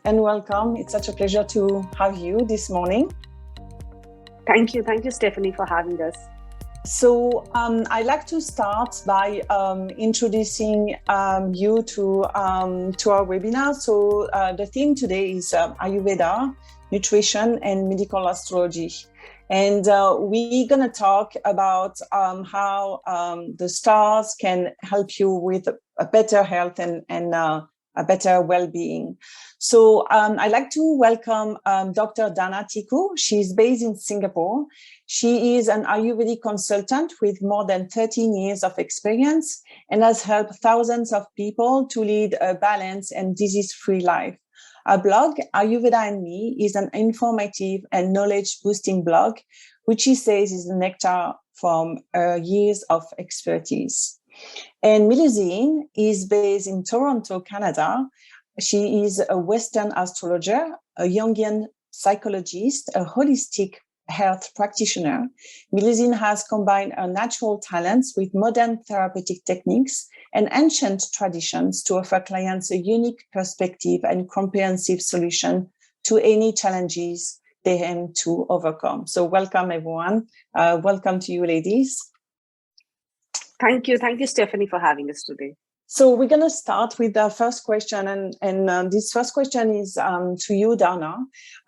and welcome. It's such a pleasure to have you this morning. Thank you, Stephanie, for having us. So I'd like to start by introducing you to our webinar. So the theme today is Ayurveda, nutrition, and medical astrology. And we're going to talk about how the stars can help you with a better health and a better well-being. So I'd like to welcome Dr. Dharna Tiku. She's based in Singapore. She is an Ayurvedic consultant with more than 13 years of experience and has helped thousands of people to lead a balanced and disease-free life. Her blog, Ayurveda and Me, is an informative and knowledge-boosting blog, which she says is the nectar from her years of expertise. And Melusine is based in Toronto, Canada. She is a Western astrologer, a Jungian psychologist, a holistic health practitioner. Melusine has combined her natural talents with modern therapeutic techniques and ancient traditions to offer clients a unique perspective and comprehensive solution to any challenges they aim to overcome. So welcome, everyone. Welcome to you, ladies. Thank you, Stephanie, for having us today. So we're going to start with the first question, and this first question is to you, Dharna.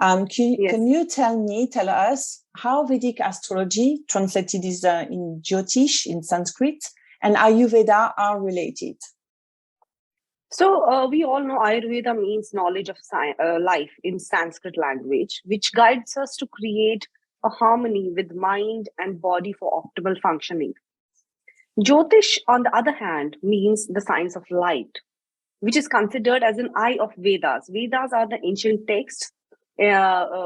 Can you tell us how Vedic astrology, translated is in Jyotish in Sanskrit, and Ayurveda are related? So we all know Ayurveda means knowledge of life in Sanskrit language, which guides us to create a harmony with mind and body for optimal functioning. Jyotish, on the other hand, means the science of light, which is considered as an eye of Vedas. Vedas are the ancient texts,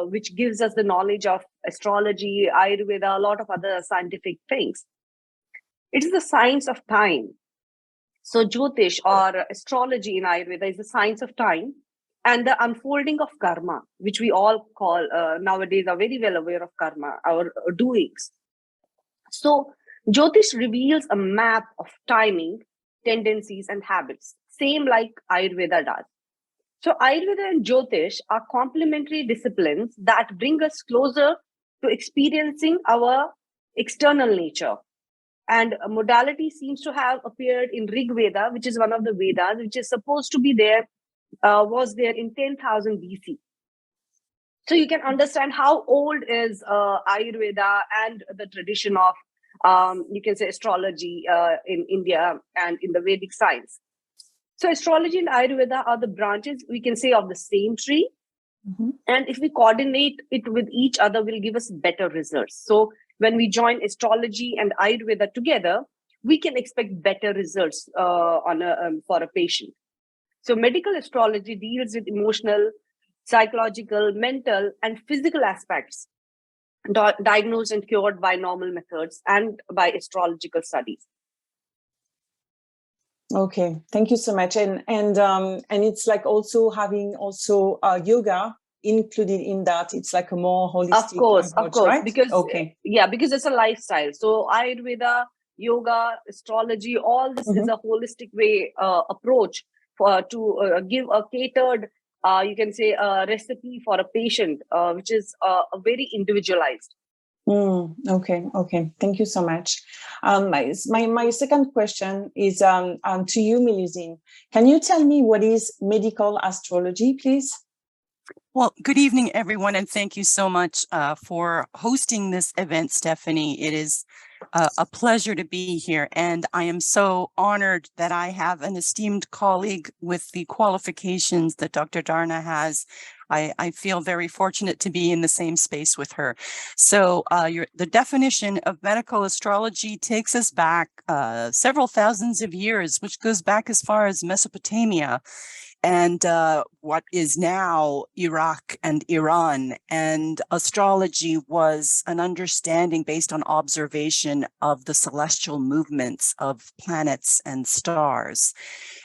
which gives us the knowledge of astrology, Ayurveda, a lot of other scientific things. It is the science of time. So Jyotish or astrology in Ayurveda is the science of time and the unfolding of karma, which we all call nowadays are very well aware of karma, our doings. So Jyotish reveals a map of timing, tendencies, and habits, same like Ayurveda does. So Ayurveda and Jyotish are complementary disciplines that bring us closer to experiencing our external nature. And a modality seems to have appeared in Rig Veda, which is one of the Vedas, which is supposed to be there, was there in 10,000 BC. So you can understand how old is Ayurveda and the tradition of you can say astrology in India and in the Vedic science. So astrology and Ayurveda are the branches, we can say, of the same tree. Mm-hmm. And if we coordinate it with each other, will give us better results. So when we join astrology and Ayurveda together, we can expect better results for a patient. So medical astrology deals with emotional, psychological, mental, and physical aspects diagnosed and cured by normal methods and by astrological studies. Okay, thank you so much. And it's like also having yoga included in that. It's like a more holistic approach, right? Because because it's a lifestyle. So Ayurveda, yoga, astrology, all this is a holistic way approach to give a catered you can say a recipe for a patient, which is a very individualized. Okay. Thank you so much. My second question is to you, Melusine. Can you tell me what is medical astrology, please? Well, good evening, everyone, and thank you so much for hosting this event, Stephanie. It is a pleasure to be here, and I am so honored that I have an esteemed colleague with the qualifications that Dr. Dharna has. I feel very fortunate to be in the same space with her. So the definition of medical astrology takes us back several thousands of years, which goes back as far as Mesopotamia and what is now Iraq and Iran. And astrology was an understanding based on observation of the celestial movements of planets and stars.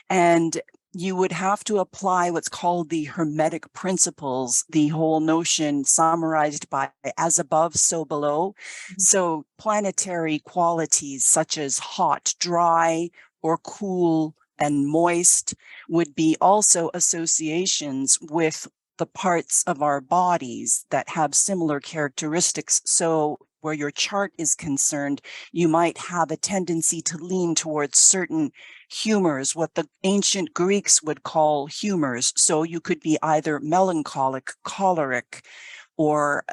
And you would have to apply what's called the Hermetic principles, the whole notion summarized by as above, so below. Mm-hmm. So planetary qualities such as hot, dry, or cool and moist would be also associations with the parts of our bodies that have similar characteristics. So where your chart is concerned, you might have a tendency to lean towards certain humors, what the ancient Greeks would call humors. So you could be either melancholic, choleric, or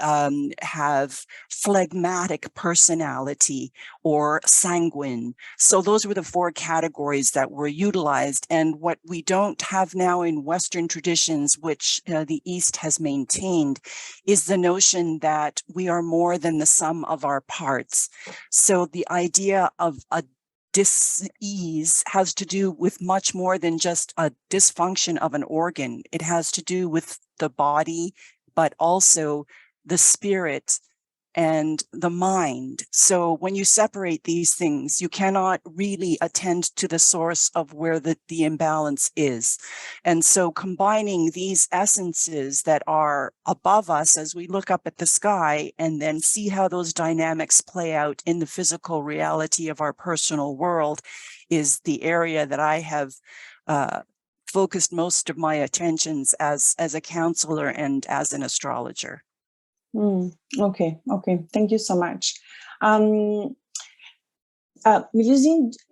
have phlegmatic personality or sanguine. So those were the 4 categories that were utilized. And what we don't have now in Western traditions, which the East has maintained, is the notion that we are more than the sum of our parts. So the idea of a dis-ease has to do with much more than just a dysfunction of an organ. It has to do with the body, but also the spirit and the mind. So when you separate these things, you cannot really attend to the source of where the imbalance is. And so combining these essences that are above us as we look up at the sky and then see how those dynamics play out in the physical reality of our personal world is the area that I have focused most of my attentions as a counselor and as an astrologer. Okay. Thank you so much. Melusine,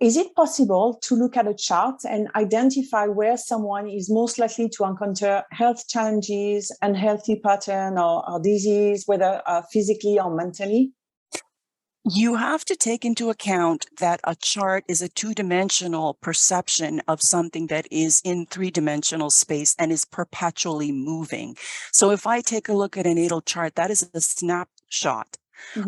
is it possible to look at a chart and identify where someone is most likely to encounter health challenges, unhealthy pattern, or disease, whether physically or mentally? You have to take into account that a chart is a 2-dimensional perception of something that is in 3-dimensional space and is perpetually moving. So if I take a look at a natal chart, that is a snapshot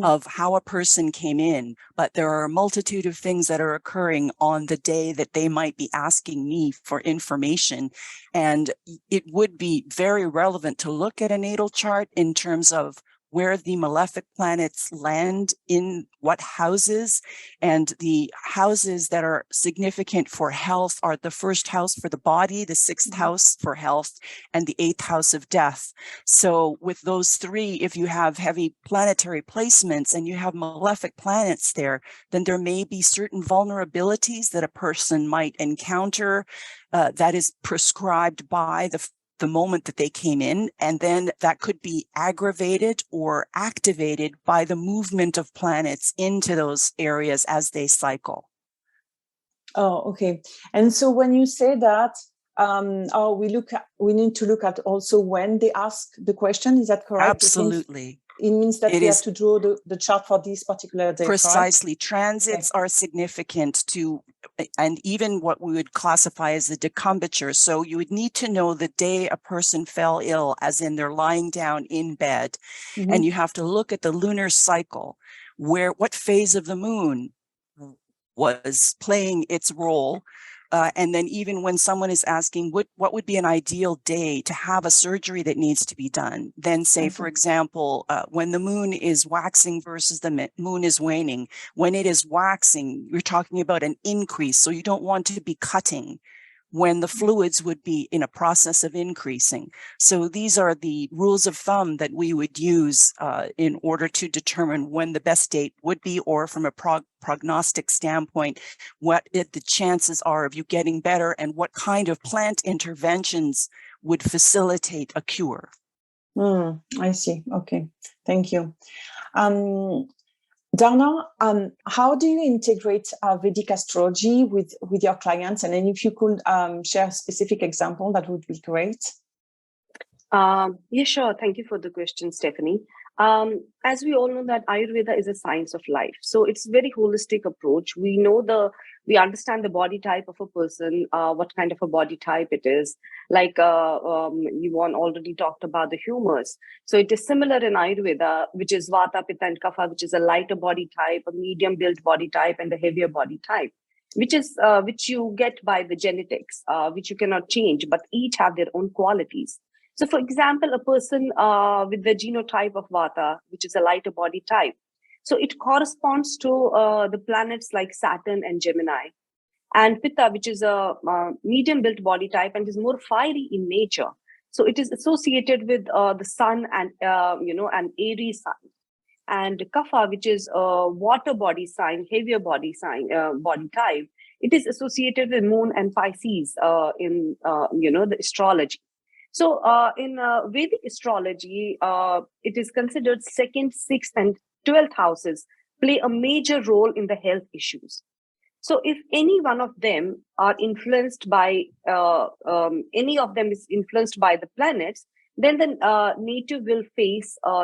of how a person came in, but there are a multitude of things that are occurring on the day that they might be asking me for information. And it would be very relevant to look at a natal chart in terms of where the malefic planets land in what houses, and the houses that are significant for health are the 1st house for the body, the 6th house for health, and the 8th house of death. So with those 3, if you have heavy planetary placements and you have malefic planets there, then there may be certain vulnerabilities that a person might encounter that is prescribed by the moment that they came in, and then that could be aggravated or activated by the movement of planets into those areas as they cycle. Oh, okay. And so when you say that, we need to look at also when they ask the question. Is that correct? Absolutely. It means that we have to draw the chart for this particular day. Precisely. Right? Transits are significant to, and even what we would classify as the decumbiture. So you would need to know the day a person fell ill, as in they're lying down in bed, and you have to look at the lunar cycle, what phase of the moon was playing its role. And then even when someone is asking what would be an ideal day to have a surgery that needs to be done, then say, for example, when the moon is waxing versus the moon is waning. When it is waxing, you're talking about an increase. So you don't want to be cutting when the fluids would be in a process of increasing. So these are the rules of thumb that we would use in order to determine when the best date would be, or from a prognostic standpoint, what the chances are of you getting better and what kind of plant interventions would facilitate a cure. I see. Okay. Thank you. Dharna, how do you integrate Vedic astrology with your clients? And then if you could share a specific example, that would be great. Yeah, sure. Thank you for the question, Stephanie. As we all know that Ayurveda is a science of life. So it's a very holistic approach. We understand the body type of a person, what kind of a body type it is. Like Yvonne already talked about the humors. So it is similar in Ayurveda, which is Vata, Pitta, and Kapha, which is a lighter body type, a medium built body type, and a heavier body type, which you get by the genetics, which you cannot change, but each have their own qualities. So, for example, a person with the genotype of Vata, which is a lighter body type, so it corresponds to the planets like Saturn and Gemini, and Pitta, which is a medium-built body type and is more fiery in nature. So it is associated with the Sun and an Aries sign, and Kapha, which is a water body sign, heavier body type, it is associated with moon and Pisces in the astrology. So in Vedic astrology, it is considered second, sixth, and 12th houses play a major role in the health issues. So if any one of them are influenced by, any of them is influenced by the planets, then the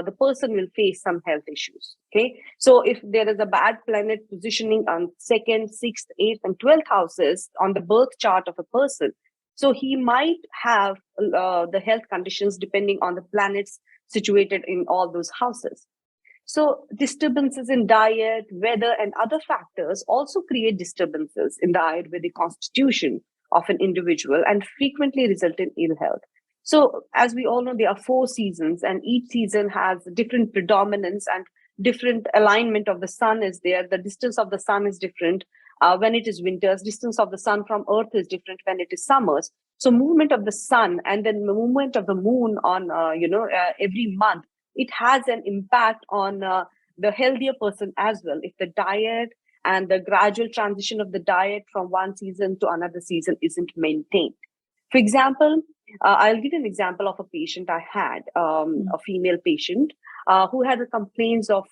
the person will face some health issues. Okay. So if there is a bad planet positioning on second, sixth, eighth, and 12th houses on the birth chart of a person, so he might have the health conditions depending on the planets situated in all those houses. So disturbances in diet, weather, and other factors also create disturbances in the Ayurvedic constitution of an individual and frequently result in ill health. So as we all know, there are 4 seasons, and each season has different predominance and different alignment of the sun is there. The distance of the sun is different. When it is winters, distance of the sun from earth is different when it is summers. So movement of the sun and then the movement of the moon on, every month, it has an impact on the healthier person as well. If the diet and the gradual transition of the diet from one season to another season isn't maintained. For example, I'll give an example of a patient I had, a female patient who had the complaints of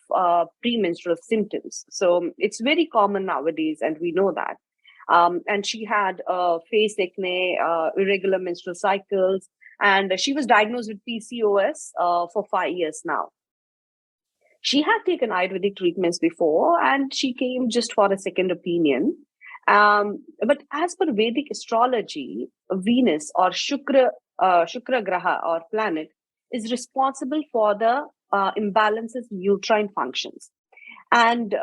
premenstrual symptoms. So it's very common nowadays, and we know that. And she had face acne, irregular menstrual cycles, and she was diagnosed with PCOS for 5 years now. She had taken Ayurvedic treatments before, and she came just for a second opinion. But as per Vedic astrology, Venus or Shukra Graha or planet is responsible for the imbalances in uterine functions. And,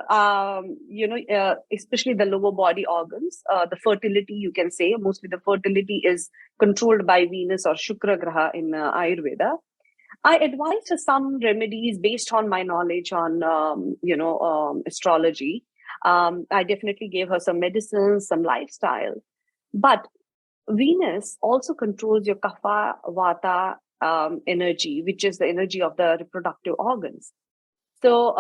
especially the lower body organs, the fertility, you can say, mostly the fertility is controlled by Venus or Shukra Graha in Ayurveda. I advised her some remedies based on my knowledge on, astrology. I definitely gave her some medicines, some lifestyle. But Venus also controls your kapha, vata energy, which is the energy of the reproductive organs. So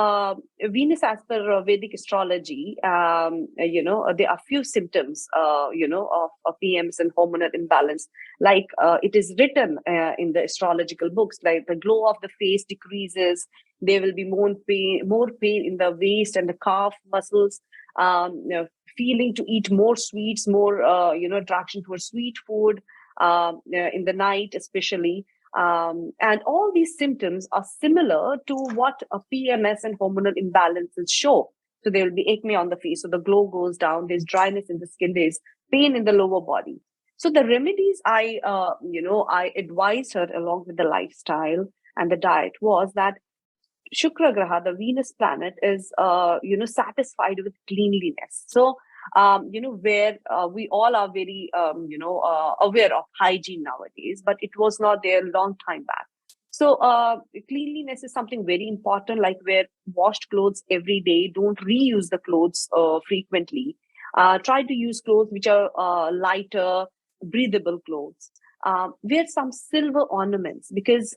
Venus, as per Vedic astrology, there are few symptoms, of PMS and hormonal imbalance. Like it is written in the astrological books, like the glow of the face decreases. There will be more pain in the waist and the calf muscles. Feeling to eat more sweets, more attraction towards sweet food in the night, especially. And all these symptoms are similar to what a PMS and hormonal imbalances show. So there will be acne on the face, so the glow goes down, there's dryness in the skin, there's pain in the lower body. So the remedies I advised her along with the lifestyle and the diet was that Shukra Graha, the Venus planet, is satisfied with cleanliness. So where we all are very aware of hygiene nowadays, but it was not there a long time back. So cleanliness is something very important, like wear washed clothes every day. Don't reuse the clothes frequently. Try to use clothes which are lighter, breathable clothes. Wear some silver ornaments, because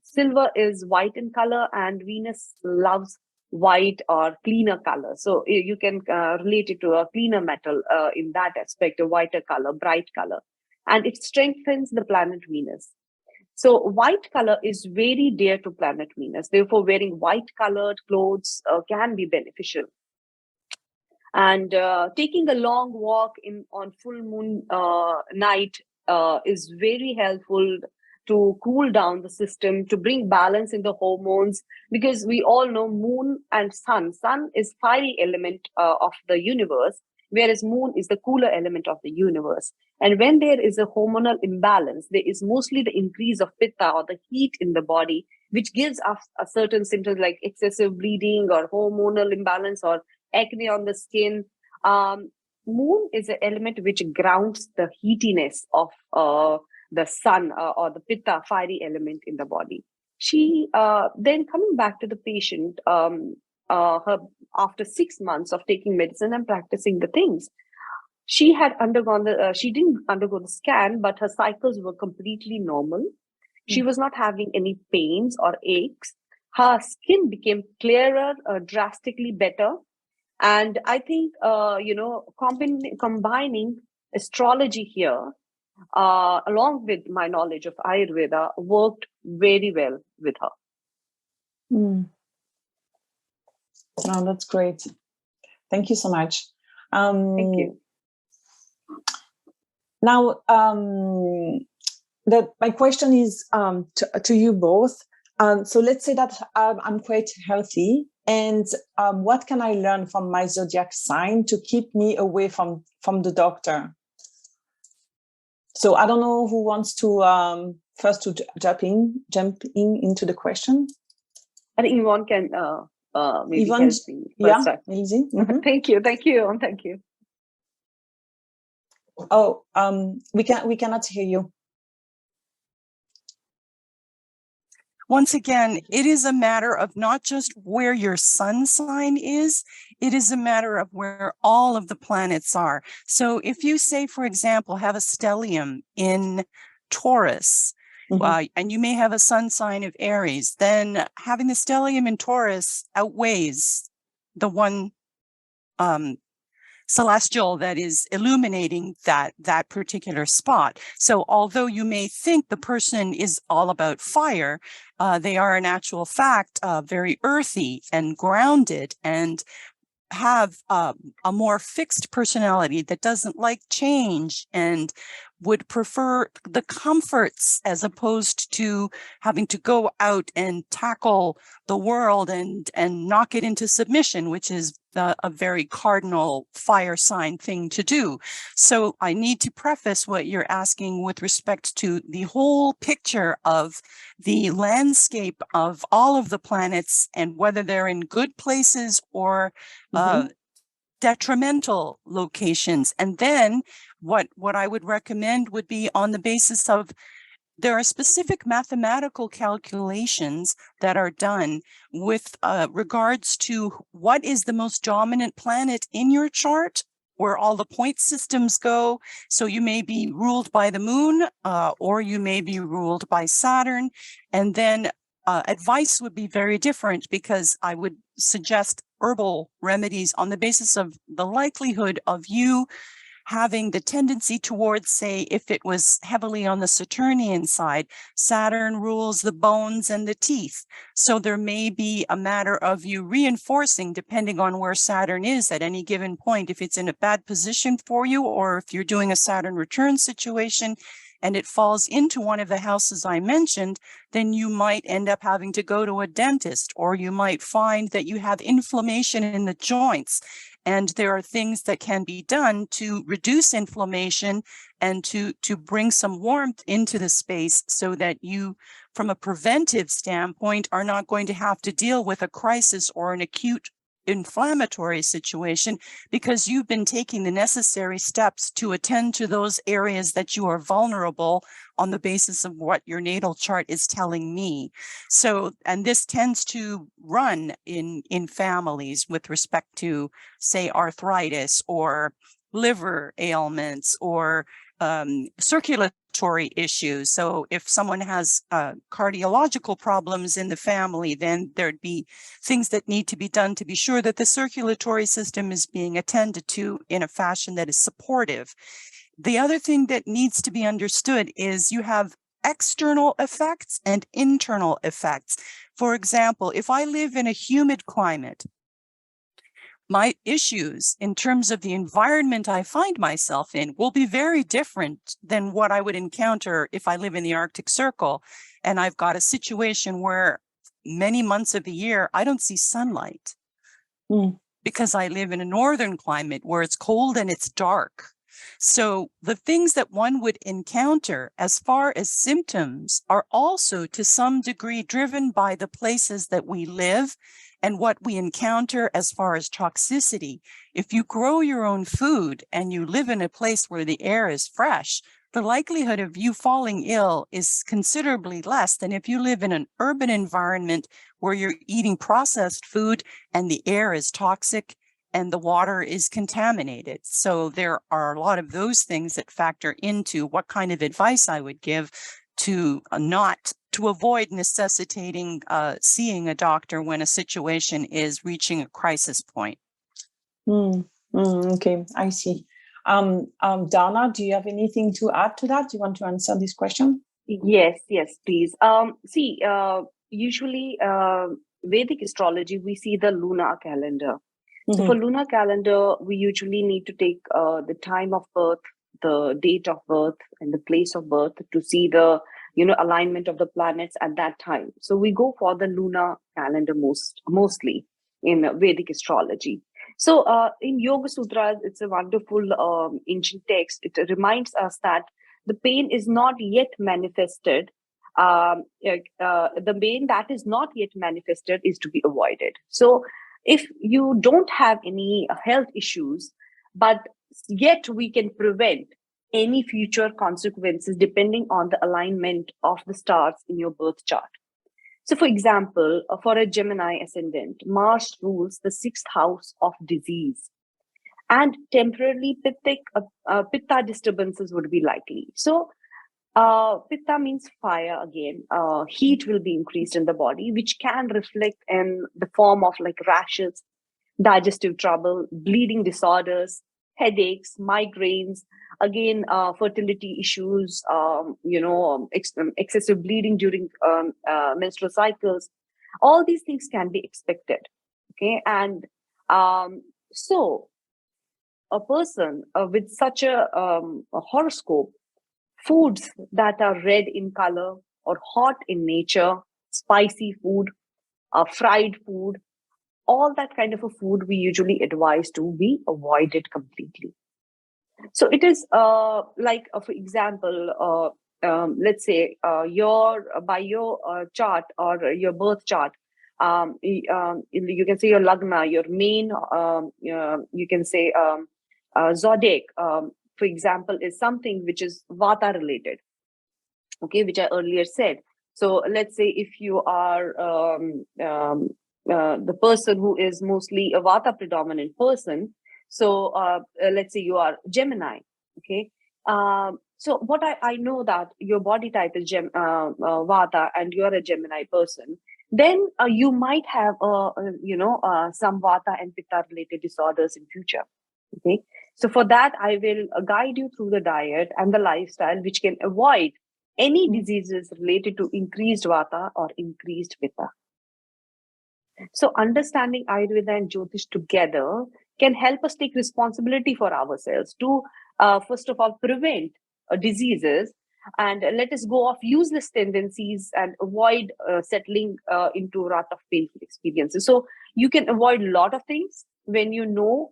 silver is white in color and Venus loves white or cleaner color. So you can relate it to a cleaner metal in that aspect, a whiter color, bright color. And it strengthens the planet Venus. So white color is very dear to planet Venus. Therefore, wearing white colored clothes can be beneficial. And taking a long walk on full moon night is very helpful to cool down the system, to bring balance in the hormones, because we all know moon and sun. Sun is fiery element of the universe, whereas moon is the cooler element of the universe. And when there is a hormonal imbalance, there is mostly the increase of pitta or the heat in the body, which gives us a certain symptoms like excessive bleeding or hormonal imbalance or acne on the skin. Moon is an element which grounds the heatiness of the sun or the pitta, fiery element in the body. She then coming back to the patient, her after 6 months of taking medicine and practicing the things, she had undergone she didn't undergo the scan, but her cycles were completely normal. She was not having any pains or aches. Her skin became clearer, drastically better. And I think, combining astrology here, along with my knowledge of Ayurveda, worked very well with her. No, that's great. Thank you so much. Thank you. Now, my question is to you both. So let's say that I'm quite healthy, and what can I learn from my zodiac sign to keep me away from the doctor? So I don't know who wants to first to jump in into the question. I think Yvonne can maybe Yvonne, help me. Yeah, Melusine. Mm-hmm. Thank you, Yvonne. Thank you. Oh, we cannot hear you. Once again, it is a matter of not just where your sun sign is, it is a matter of where all of the planets are. So if you say, for example, have a stellium in Taurus, and you may have a sun sign of Aries, then having the stellium in Taurus outweighs the one celestial that is illuminating that particular spot. So although you may think the person is all about fire, they are in actual fact very earthy and grounded and have a more fixed personality that doesn't like change and would prefer the comforts as opposed to having to go out and tackle the world and knock it into submission, which is a very cardinal fire sign thing to do. So I need to preface what you're asking with respect to the whole picture of the landscape of all of the planets and whether they're in good places or detrimental locations. And then what I would recommend would be on the basis of there are specific mathematical calculations that are done with regards to what is the most dominant planet in your chart, where all the point systems go. So you may be ruled by the moon, or you may be ruled by Saturn. And then advice would be very different, because I would suggest herbal remedies on the basis of the likelihood of you having the tendency towards, say, if it was heavily on the Saturnian side, Saturn rules the bones and the teeth. So there may be a matter of you reinforcing, depending on where Saturn is at any given point, if it's in a bad position for you, or if you're doing a Saturn return situation and it falls into one of the houses I mentioned, then you might end up having to go to a dentist, or you might find that you have inflammation in the joints. And there are things that can be done to reduce inflammation and to bring some warmth into the space so that you, from a preventive standpoint, are not going to have to deal with a crisis or an acute inflammatory situation, because you've been taking the necessary steps to attend to those areas that you are vulnerable on the basis of what your natal chart is telling me. So, and this tends to run in families with respect to, say, arthritis or liver ailments or circulatory issues. So if someone has cardiological problems in the family, then there'd be things that need to be done to be sure that the circulatory system is being attended to in a fashion that is supportive. The other thing that needs to be understood is you have external effects and internal effects. For example, if I live in a humid climate, my issues in terms of the environment I find myself in will be very different than what I would encounter if I live in the Arctic Circle. And I've got a situation where many months of the year, I don't see sunlight because I live in a northern climate where it's cold and it's dark. So the things that one would encounter as far as symptoms are also to some degree driven by the places that we live and what we encounter as far as toxicity. If you grow your own food and you live in a place where the air is fresh, the likelihood of you falling ill is considerably less than if you live in an urban environment where you're eating processed food and the air is toxic and the water is contaminated. So there are a lot of those things that factor into what kind of advice I would give to avoid necessitating seeing a doctor when a situation is reaching a crisis point. Okay, I see. Dharna, do you have anything to add to that? Do you want to answer this question? Yes, please. Usually, Vedic astrology, we see the lunar calendar. So for lunar calendar, we usually need to take the time of birth, the date of birth, and the place of birth to see the alignment of the planets at that time. So we go for the lunar calendar mostly in Vedic astrology. So in Yoga Sutras, it's a wonderful ancient text. It reminds us that the pain is not yet manifested. The pain that is not yet manifested is to be avoided. So if you don't have any health issues, but yet we can prevent any future consequences depending on the alignment of the stars in your birth chart. So, for example, for a Gemini ascendant, Mars rules the sixth house of disease, and temporarily pitta disturbances would be likely. So, pitta means fire again. Heat will be increased in the body, which can reflect in the form of like rashes, digestive trouble, bleeding disorders, headaches, migraines, again, fertility issues, excessive bleeding during menstrual cycles. All these things can be expected. Okay. And so a person with such a horoscope, foods that are red in color or hot in nature, spicy food, fried food, all that kind of a food we usually advise to be avoided completely. So it is like, for example, let's say by your chart or your birth chart, you can say your lagna, your main, you can say zodiac, for example, is something which is vata related, okay, which I earlier said. So let's say if you are the person who is mostly a vata predominant person, so let's say you are Gemini, okay. So what I know that your body type is vata and you are a Gemini person, then you might have some vata and pitta related disorders in future. Okay, so for that I will guide you through the diet and the lifestyle which can avoid any diseases related to increased vata or increased pitta. So understanding Ayurveda and Jyotish together can help us take responsibility for ourselves to, first of all, prevent diseases and let us go off useless tendencies and avoid settling into a rut of painful experiences. So you can avoid a lot of things when you know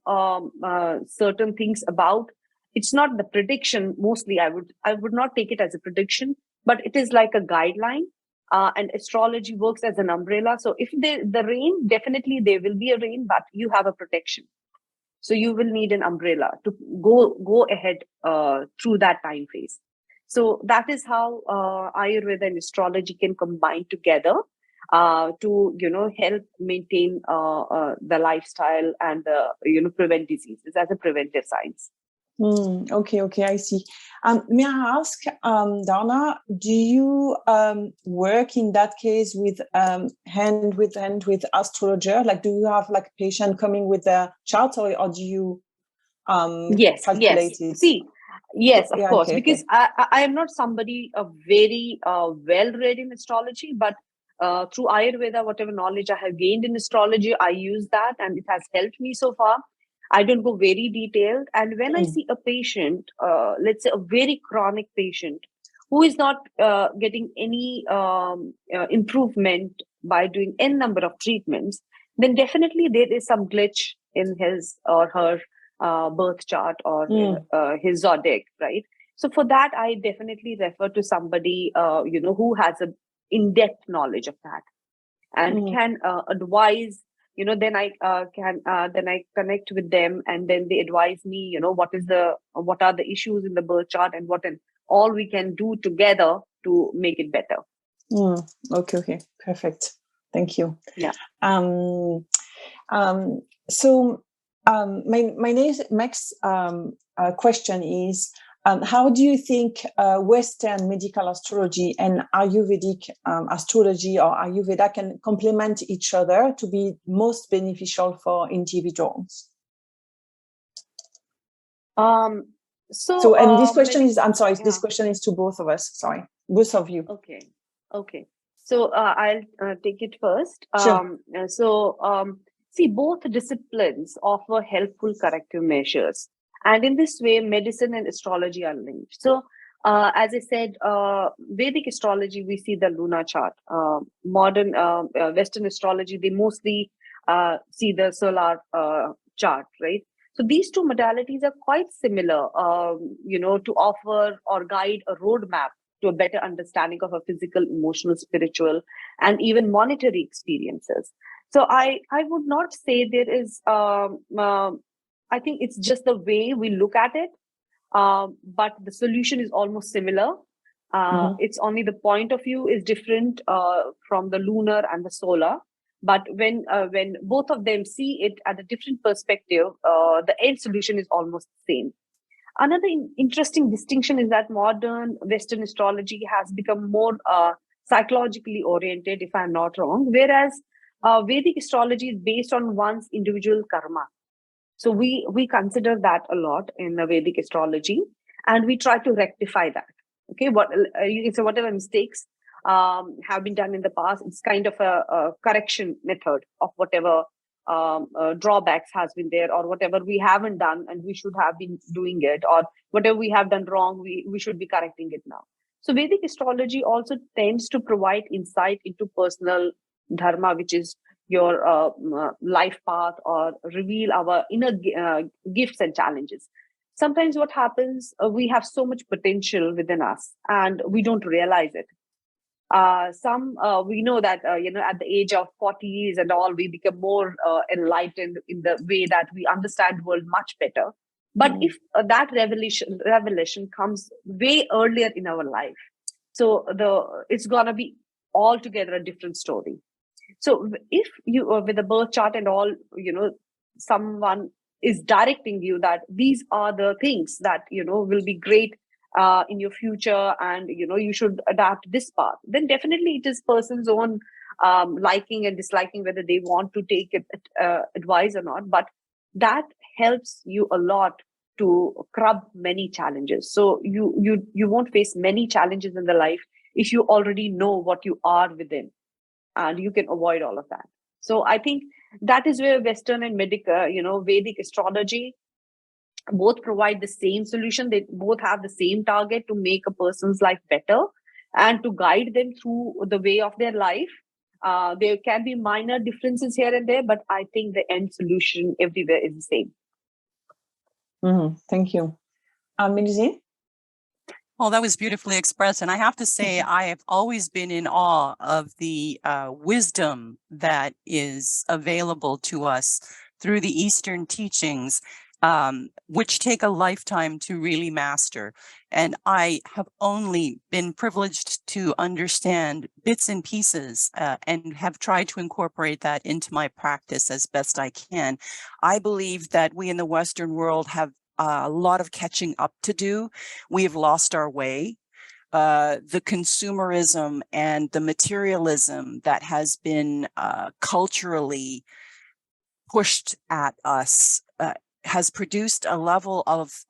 certain things about. It's not the prediction. Mostly, I would not take it as a prediction, but it is like a guideline. And astrology works as an umbrella. So if the rain, definitely there will be a rain, but you have a protection. So you will need an umbrella to go ahead through that time phase. So that is how Ayurveda and astrology can combine together to help maintain the lifestyle and prevent diseases as a preventive science. Okay, I see. May I ask, Dharna, do you work in that case with hand with astrologer? Like, do you have like a patient coming with a chart, or do you calculate it? See, yes, of course, okay, because I am not somebody very well read in astrology, but through Ayurveda, whatever knowledge I have gained in astrology, I use that and it has helped me so far. I don't go very detailed. And when I see a patient, let's say a very chronic patient who is not getting any improvement by doing n number of treatments, then definitely there is some glitch in his or her birth chart or his zodiac, right? So for that, I definitely refer to somebody, who has a in-depth knowledge of that and can advise. Then I connect with them, and then they advise me. What are the issues in the birth chart, and all we can do together to make it better. Okay, perfect. Thank you. Yeah. So my next question is, how do you think Western medical astrology and Ayurvedic astrology or Ayurveda can complement each other to be most beneficial for individuals? Um, So, and this question is, I'm sorry, yeah. this question is to both of us. Sorry, both of you. Okay. So I'll take it first. Sure. See, both disciplines offer helpful corrective measures, and in this way, medicine and astrology are linked. So, as I said, Vedic astrology, we see the lunar chart. Modern Western astrology, they mostly see the solar chart, right? So these two modalities are quite similar, to offer or guide a roadmap to a better understanding of a physical, emotional, spiritual, and even monetary experiences. So I would not say there is. I think it's just the way we look at it, but the solution is almost similar. It's only the point of view is different from the lunar and the solar. But when both of them see it at a different perspective, the end solution is almost the same. Another interesting distinction is that modern Western astrology has become more psychologically oriented, if I'm not wrong, whereas Vedic astrology is based on one's individual karma. So we consider that a lot in the Vedic astrology, and we try to rectify that. Okay, what you can say, whatever mistakes have been done in the past, it's kind of a correction method of whatever drawbacks has been there, or whatever we haven't done and we should have been doing it, or whatever we have done wrong, we should be correcting it now. So Vedic astrology also tends to provide insight into personal dharma, which is your life path, or reveal our inner gifts and challenges. Sometimes what happens, we have so much potential within us and we don't realize it. We know that at the age of 40s and all, we become more enlightened in the way that we understand world much better. But if that revelation comes way earlier in our life, so it's gonna be altogether a different story. So if you with the birth chart and all, someone is directing you that these are the things that will be great in your future, and you should adapt this path, then definitely it is person's own liking and disliking whether they want to take it, advice or not. But that helps you a lot to curb many challenges. So you won't face many challenges in the life if you already know what you are within, and you can avoid all of that. So I think that is where Western and Vedic astrology both provide the same solution. They both have the same target to make a person's life better and to guide them through the way of their life. There can be minor differences here and there, but I think the end solution everywhere is the same. Thank you. Melusine? Well, that was beautifully expressed. And I have to say, I have always been in awe of the wisdom that is available to us through the Eastern teachings, which take a lifetime to really master. And I have only been privileged to understand bits and pieces and have tried to incorporate that into my practice as best I can. I believe that we in the Western world have a lot of catching up to do. We have lost our way. The consumerism and the materialism that has been culturally pushed at us has produced a level of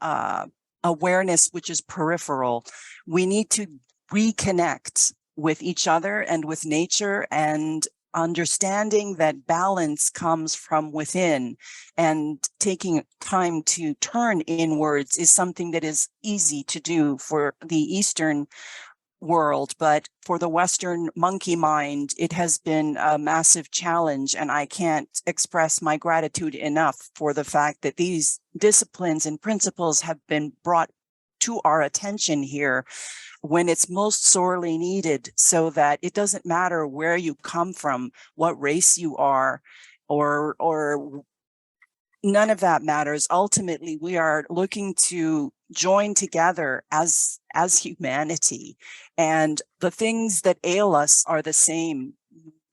awareness which is peripheral. We need to reconnect with each other and with nature, and understanding that balance comes from within, and taking time to turn inwards is something that is easy to do for the Eastern world, but for the Western monkey mind, it has been a massive challenge. And I can't express my gratitude enough for the fact that these disciplines and principles have been brought to our attention here when it's most sorely needed, so that it doesn't matter where you come from, what race you are, or none of that matters. Ultimately, we are looking to join together as humanity, and the things that ail us are the same.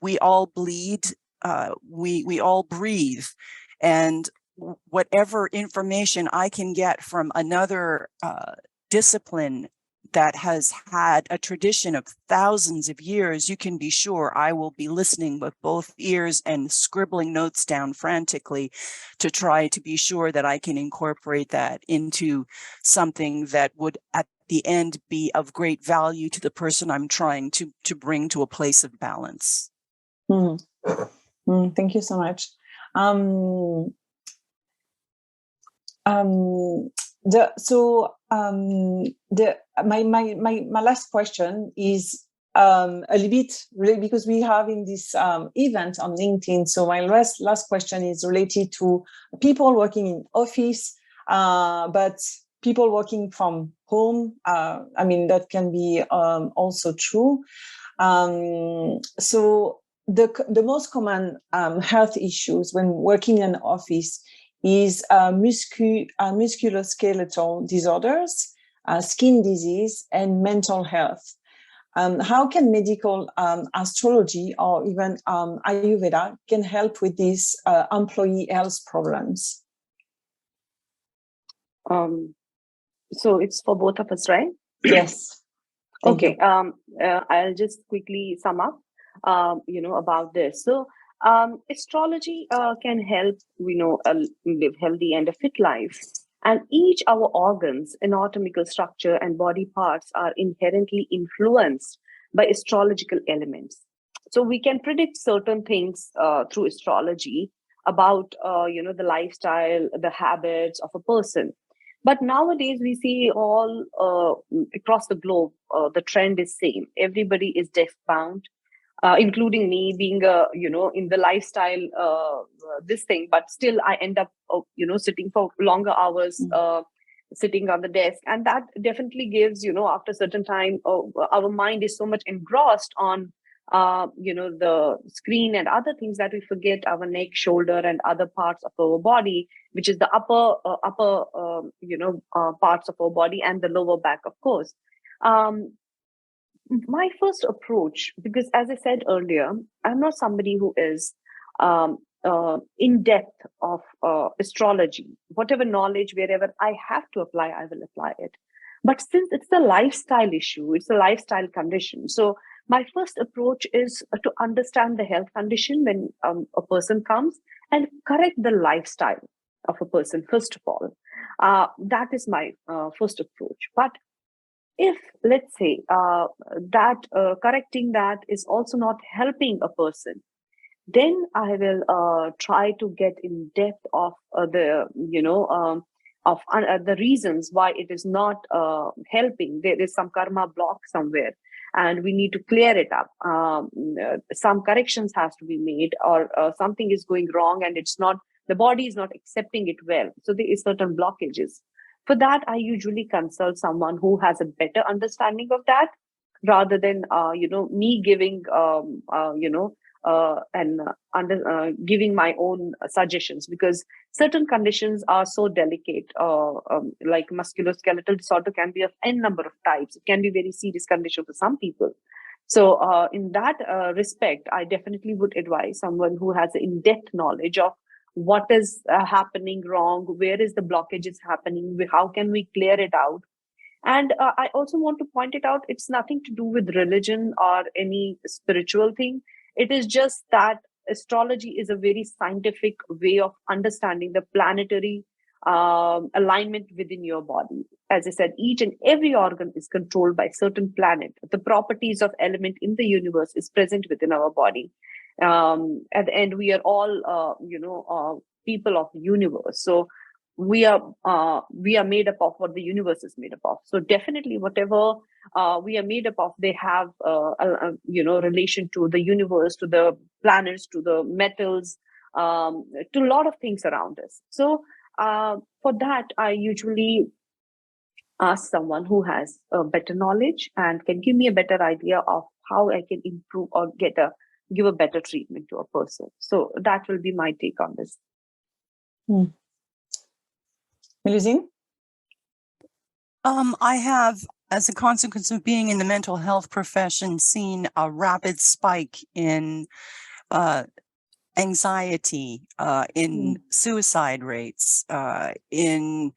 We all bleed, we all breathe, and whatever information I can get from another discipline that has had a tradition of thousands of years, you can be sure I will be listening with both ears and scribbling notes down frantically to try to be sure that I can incorporate that into something that would at the end be of great value to the person I'm trying to bring to a place of balance. Thank you so much. My last question is a little bit really because we have in this event on LinkedIn. So my last question is related to people working in office, but people working from home. I mean, that can be also true. So the most common health issues when working in an office is musculoskeletal disorders, skin disease, and mental health. How can medical astrology or even Ayurveda can help with these employee health problems? So it's for both of us, right? Yes. Okay. I'll just quickly sum up, about this. So astrology can help, live healthy and a fit life. And each our organs, anatomical structure, and body parts are inherently influenced by astrological elements. So we can predict certain things through astrology about, the lifestyle, the habits of a person. But nowadays we see all across the globe, the trend is same. Everybody is desk bound, including me being, in the lifestyle, this thing, but still I end up, sitting for longer hours, sitting on the desk. And that definitely gives, after a certain time, our mind is so much engrossed on, the screen and other things that we forget our neck, shoulder, and other parts of our body, which is the upper parts of our body and the lower back, of course. My first approach, because as I said earlier, I'm not somebody who is in depth of astrology. Whatever knowledge, wherever I have to apply, I will apply it. But since it's a lifestyle issue, it's a lifestyle condition. So my first approach is to understand the health condition when a person comes and correct the lifestyle of a person, first of all. That is my first approach. But if, let's say, that correcting that is also not helping a person, then I will try to get in depth of the reasons why it is not helping. There is some karma block somewhere, and we need to clear it up. Some corrections has to be made, or something is going wrong, and the body is not accepting it well. So there is certain blockages. For that, I usually consult someone who has a better understanding of that, rather than me giving giving my own suggestions, because certain conditions are so delicate. Like musculoskeletal disorder can be of n number of types. It can be very serious condition for some people. So in that respect, I definitely would advise someone who has in-depth knowledge of what is happening wrong, where is the blockages happening, how can we clear it out. And I also want to point it out, it's nothing to do with religion or any spiritual thing. It is just that astrology is a very scientific way of understanding the planetary alignment within your body. As I said, each and every organ is controlled by certain planet. The properties of element in the universe is present within our body. At the end, we are all, people of the universe. So we are made up of what the universe is made up of. So definitely, whatever we are made up of, they have relation to the universe, to the planets, to the metals, to a lot of things around us. So for that, I usually ask someone who has a better knowledge and can give me a better idea of how I can improve or give a better treatment to a person. So that will be my take on this. Melusine? I have, as a consequence of being in the mental health profession, seen a rapid spike in anxiety, in suicide rates, in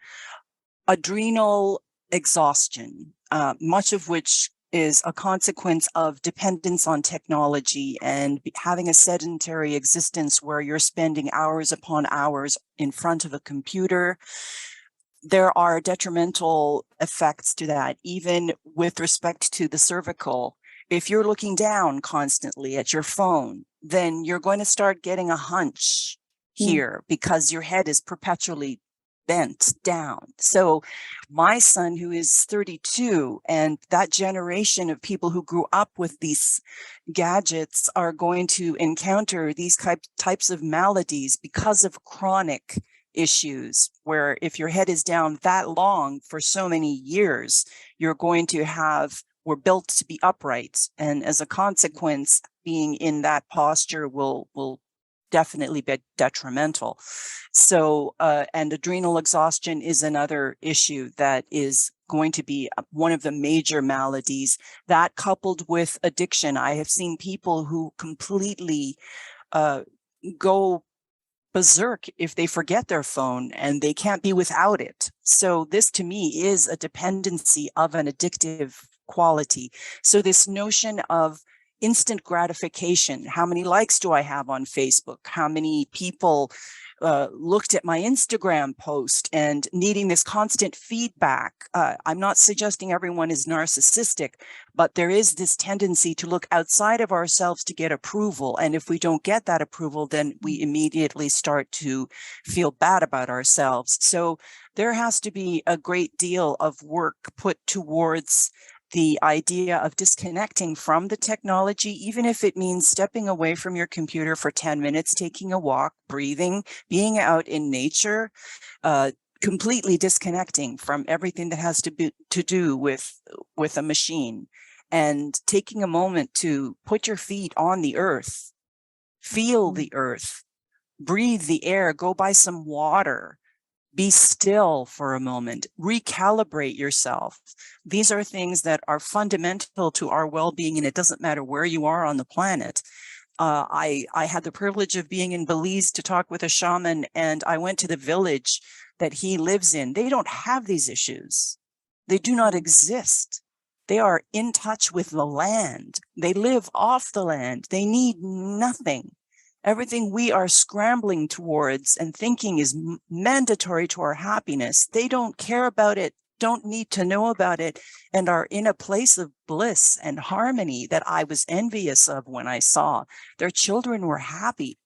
adrenal exhaustion, much of which is a consequence of dependence on technology and having a sedentary existence where you're spending hours upon hours in front of a computer. There are detrimental effects to that, even with respect to the cervical. If you're looking down constantly at your phone, then you're going to start getting a hunch here because your head is perpetually bent down. So my son, who is 32, and that generation of people who grew up with these gadgets are going to encounter these types of maladies because of chronic issues, where if your head is down that long for so many years, you're going to have, we're built to be upright. And as a consequence, being in that posture will definitely be detrimental. So, and adrenal exhaustion is another issue that is going to be one of the major maladies. That coupled with addiction, I have seen people who completely go berserk if they forget their phone and they can't be without it. So this to me is a dependency of an addictive quality. So this notion of instant gratification. How many likes do I have on Facebook? How many people looked at my Instagram post, and needing this constant feedback? I'm not suggesting everyone is narcissistic, but there is this tendency to look outside of ourselves to get approval. And if we don't get that approval, then we immediately start to feel bad about ourselves. So there has to be a great deal of work put towards the idea of disconnecting from the technology, even if it means stepping away from your computer for 10 minutes, taking a walk, breathing, being out in nature, completely disconnecting from everything that has to do with a machine, and taking a moment to put your feet on the earth, feel the earth, breathe the air, go buy some water, be still for a moment, recalibrate yourself. These are things that are fundamental to our well-being, and it doesn't matter where you are on the planet. I had the privilege of being in Belize to talk with a shaman, and I went to the village that he lives in. They don't have these issues. They do not exist. They are in touch with the land. They live off the land. They need nothing. Everything we are scrambling towards and thinking is mandatory to our happiness, they don't care about it, don't need to know about it, and are in a place of bliss and harmony that I was envious of when I saw. Their children were happy,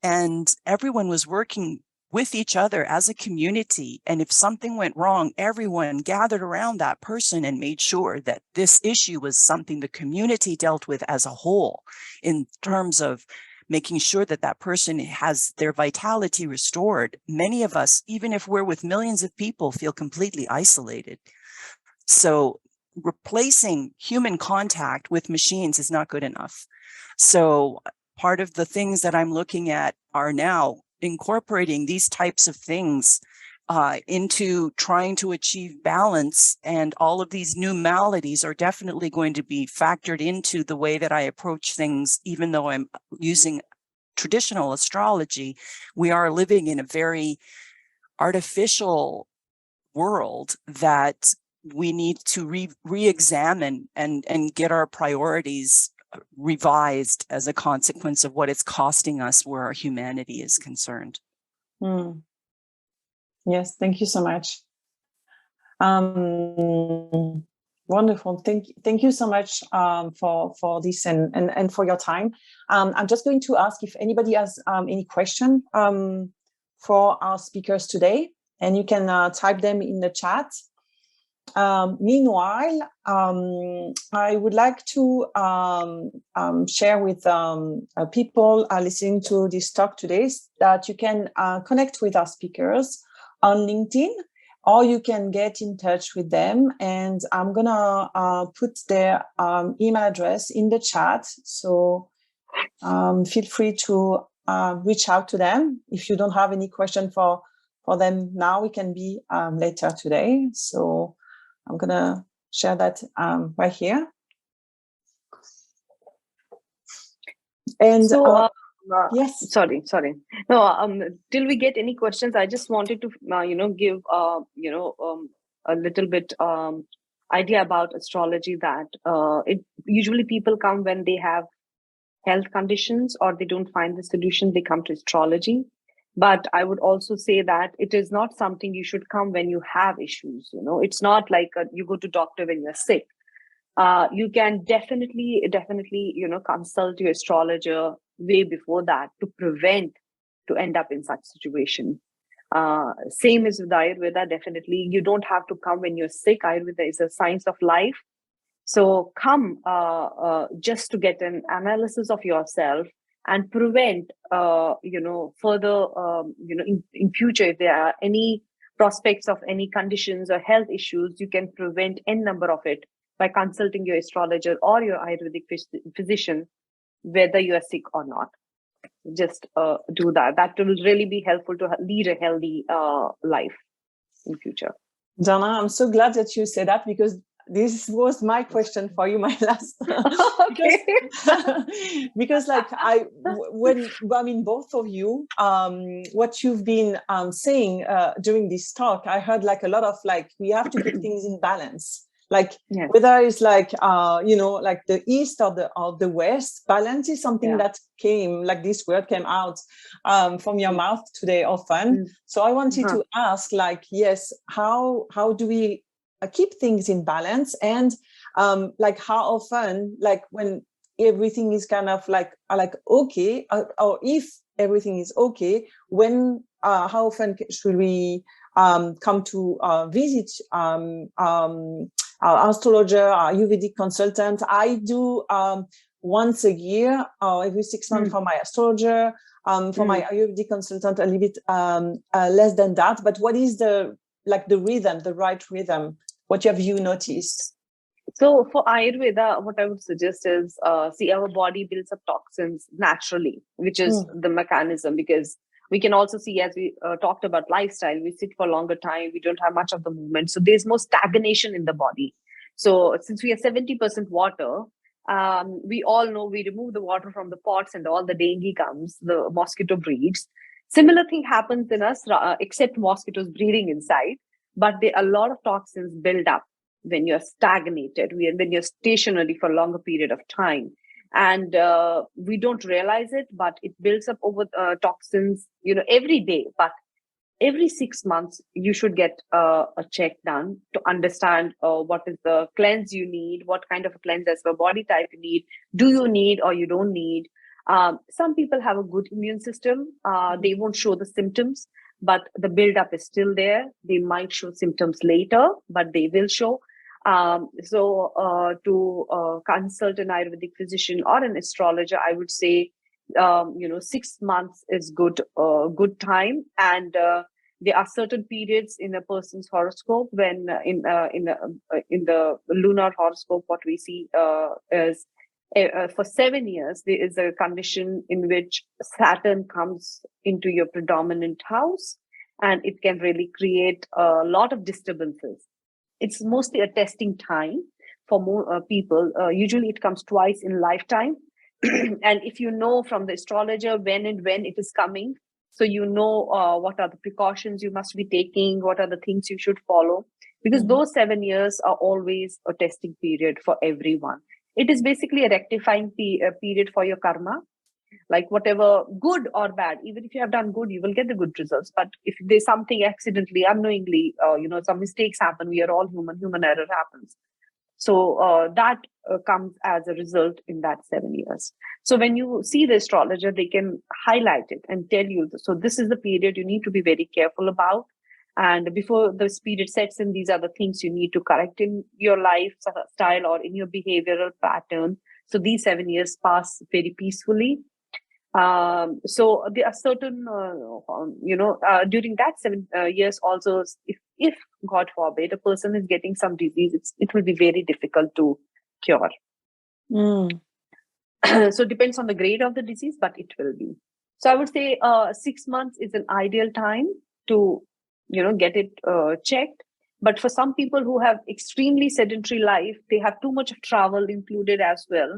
and everyone was working with each other as a community. And if something went wrong, everyone gathered around that person and made sure that this issue was something the community dealt with as a whole, in terms of making sure that that person has their vitality restored. Many of us, even if we're with millions of people, feel completely isolated. So replacing human contact with machines is not good enough. So part of the things that I'm looking at are now incorporating these types of things into trying to achieve balance. And all of these new maladies are definitely going to be factored into the way that I approach things. Even though I'm using traditional astrology, we are living in a very artificial world that we need to re-examine and get our priorities revised as a consequence of what it's costing us where our humanity is concerned. Yes, thank you so much. Wonderful. Thank you so much for this and for your time. I'm just going to ask if anybody has any question for our speakers today, and you can type them in the chat. Meanwhile, I would like to share with people listening to this talk today that you can connect with our speakers on LinkedIn, or you can get in touch with them. And I'm gonna put their email address in the chat. So feel free to reach out to them. If you don't have any question for them now, it can be later today. So I'm gonna share that right here. And so, yes. Sorry. No, till we get any questions, I just wanted to, give, a little bit idea about astrology, that it usually people come when they have health conditions or they don't find the solution, they come to astrology. But I would also say that it is not something you should come when you have issues. It's not like you go to doctor when you're sick. You can definitely, consult your astrologer way before that to prevent to end up in such situation. Same is with Ayurveda. Definitely, you don't have to come when you're sick. Ayurveda is a science of life. So come just to get an analysis of yourself and prevent, further, in future, if there are any prospects of any conditions or health issues, you can prevent n number of it by consulting your astrologer or your Ayurvedic physician, whether you are sick or not. Just do that. That will really be helpful to lead a healthy life in future. Dharna, I'm so glad that you said that, because this was my question for you, my last. Okay. because both of you, what you've been saying during this talk, I heard like a lot of like, we have to keep things in balance. Like, yes. Whether it's like, like the East or the West, balance is something that came, like this word came out from your mouth today often. So I wanted to ask, like, yes, how do we keep things in balance? And like how often, like when everything is kind of like okay, or if everything is okay, when, how often should we come to visit our astrologer, our Ayurvedic consultant? I do once a year or every 6 months for my astrologer, for my Ayurvedic consultant a little bit less than that. But what is the rhythm, the right rhythm? What have you noticed? So for Ayurveda, what I would suggest is, see, our body builds up toxins naturally, which is the mechanism, because we can also see, as we talked about lifestyle, we sit for a longer time, we don't have much of the movement. So there's more stagnation in the body. So since we are 70% water, we all know we remove the water from the pots and all the dengue comes, the mosquito breeds. Similar thing happens in us, except mosquitoes breeding inside. But a lot of toxins build up when you're stagnated, when you're stationary for a longer period of time. And we don't realize it, but it builds up over toxins, every day. But every 6 months, you should get a check done to understand what is the cleanse you need, what kind of a cleanse as per body type you need, do you need or you don't need. Some people have a good immune system. They won't show the symptoms, but the buildup is still there. They might show symptoms later, but they will show. To consult an Ayurvedic physician or an astrologer, I would say, 6 months is good time. And there are certain periods in a person's horoscope when in the lunar horoscope, what we see is for 7 years, there is a condition in which Saturn comes into your predominant house, and it can really create a lot of disturbances. It's mostly a testing time for more people. Usually it comes twice in lifetime. And if you know from the astrologer when it is coming, so you know what are the precautions you must be taking, what are the things you should follow, because those 7 years are always a testing period for everyone. It is basically a rectifying period for your karma. Like whatever good or bad, even if you have done good, you will get the good results. But if there's something accidentally, unknowingly, some mistakes happen. We are all human error happens. So that comes as a result in that 7 years. So when you see the astrologer, they can highlight it and tell you, so this is the period you need to be very careful about. And before this period sets in, these are the things you need to correct in your lifestyle or in your behavioral pattern. So these 7 years pass very peacefully. So there are certain, during that 7 years also, if God forbid a person is getting some disease, it will be very difficult to cure. So it depends on the grade of the disease, but it will be. So I would say 6 months is an ideal time to, get it checked. But for some people who have extremely sedentary life, they have too much of travel included as well.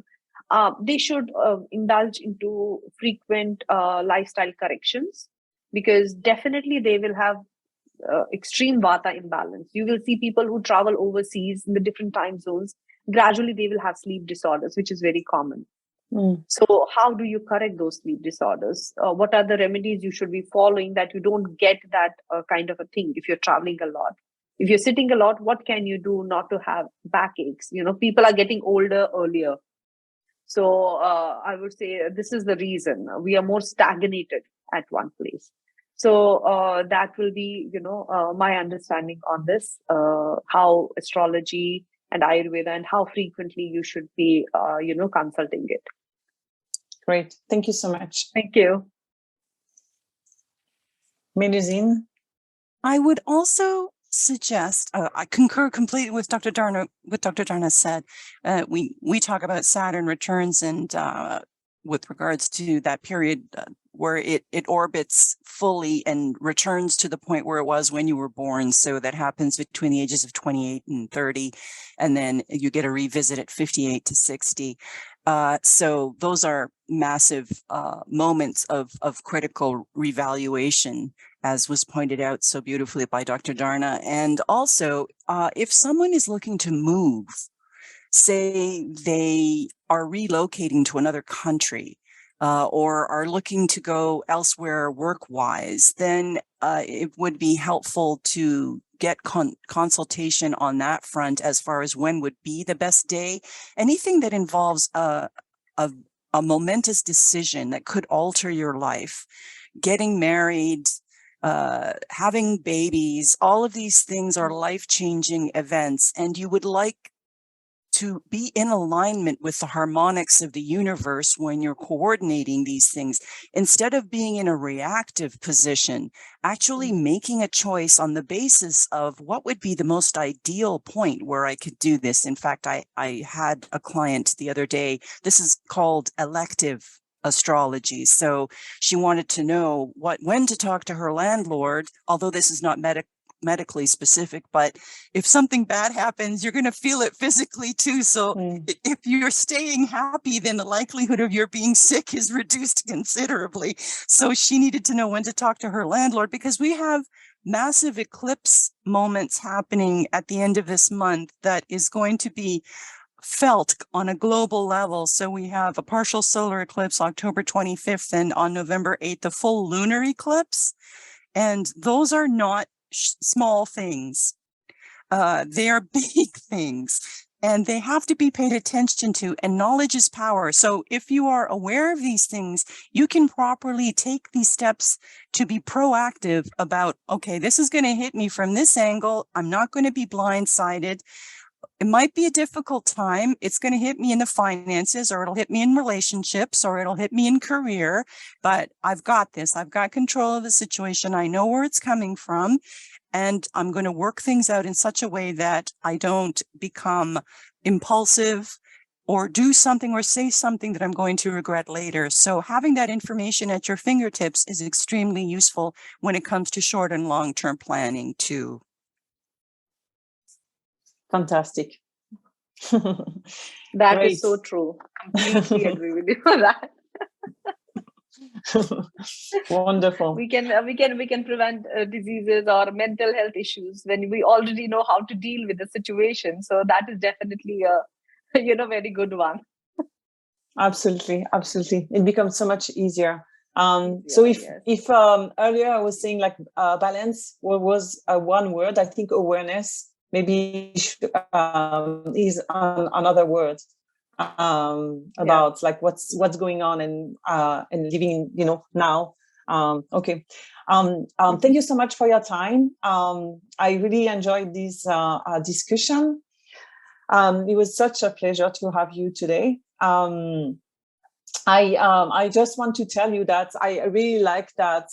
They should indulge into frequent lifestyle corrections, because definitely they will have extreme vata imbalance. You will see people who travel overseas in the different time zones. Gradually, they will have sleep disorders, which is very common. So how do you correct those sleep disorders? What are the remedies you should be following that you don't get that kind of a thing if you're traveling a lot? If you're sitting a lot, what can you do not to have backaches? People are getting older earlier. So I would say this is the reason we are more stagnated at one place. So that will be, my understanding on this, how astrology and Ayurveda and how frequently you should be, consulting it. Great. Thank you so much. Thank you. Melusine? I would also suggest, I concur completely with Dr. Dharna, what Dr. Dharna said. We talk about Saturn returns and with regards to that period where it orbits fully and returns to the point where it was when you were born. So that happens between the ages of 28 and 30, and then you get a revisit at 58 to 60. So those are massive moments of critical revaluation, as was pointed out so beautifully by Dr. Dharna. And also, if someone is looking to move, say they are relocating to another country, or are looking to go elsewhere work-wise, then it would be helpful to get consultation on that front as far as when would be the best day. Anything that involves a momentous decision that could alter your life, getting married, having babies, all of these things are life-changing events, and you would like to be in alignment with the harmonics of the universe when you're coordinating these things, instead of being in a reactive position, actually making a choice on the basis of what would be the most ideal point where I could do this. In fact, I had a client the other day. This is called elective astrology. So she wanted to know when to talk to her landlord, although this is not medically specific, but if something bad happens, you're going to feel it physically too. So if you're staying happy, then the likelihood of your being sick is reduced considerably. So she needed to know when to talk to her landlord, because we have massive eclipse moments happening at the end of this month that is going to be felt on a global level. So we have a partial solar eclipse October 25th, and on November 8th, the full lunar eclipse. And those are not small things. They are big things, and they have to be paid attention to, and knowledge is power. So if you are aware of these things, you can properly take these steps to be proactive about, okay, this is going to hit me from this angle. I'm not going to be blindsided. It might be a difficult time. It's going to hit me in the finances, or it'll hit me in relationships, or it'll hit me in career, but I've got this. I've got control of the situation. I know where it's coming from, and I'm going to work things out in such a way that I don't become impulsive or do something or say something that I'm going to regret later. So having that information at your fingertips is extremely useful when it comes to short and long-term planning too. Fantastic. That Great. is so true. Completely agree with you on that. Wonderful. We can prevent diseases or mental health issues when we already know how to deal with the situation. So that is definitely a very good one. Absolutely. It becomes so much easier. So if earlier I was saying like balance was one word, I think awareness maybe is another word about like what's going on and living now. Okay. Thank you so much for your time. I really enjoyed this discussion. It was such a pleasure to have you today. I just want to tell you that I really like that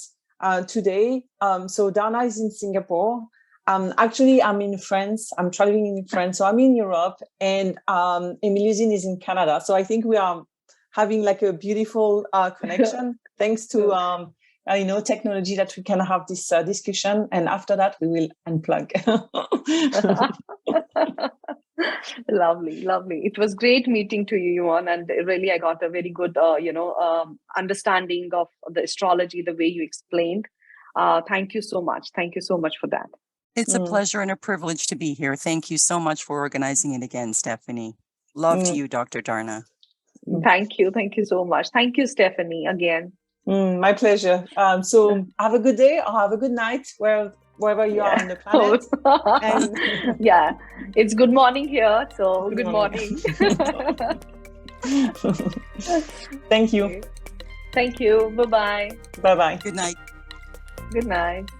today. So Dharna is in Singapore. Actually, I'm in France. I'm traveling in France, so I'm in Europe, and Melusine is in Canada. So I think we are having like a beautiful connection, thanks to technology, that we can have this discussion. And after that, we will unplug. Lovely. It was great meeting to you, Yuan, and really I got a very good, understanding of the astrology, the way you explained. Thank you so much. Thank you so much for that. It's a pleasure and a privilege to be here. Thank you so much for organizing it again, Stephanie. Love to you, Dr. Dharna. Thank you. Thank you so much. Thank you, Stephanie, again. My pleasure. So have a good day or have a good night wherever you are on the planet. And yeah, it's good morning here. So good morning. Thank you. Thank you. Bye-bye. Bye-bye. Good night. Good night.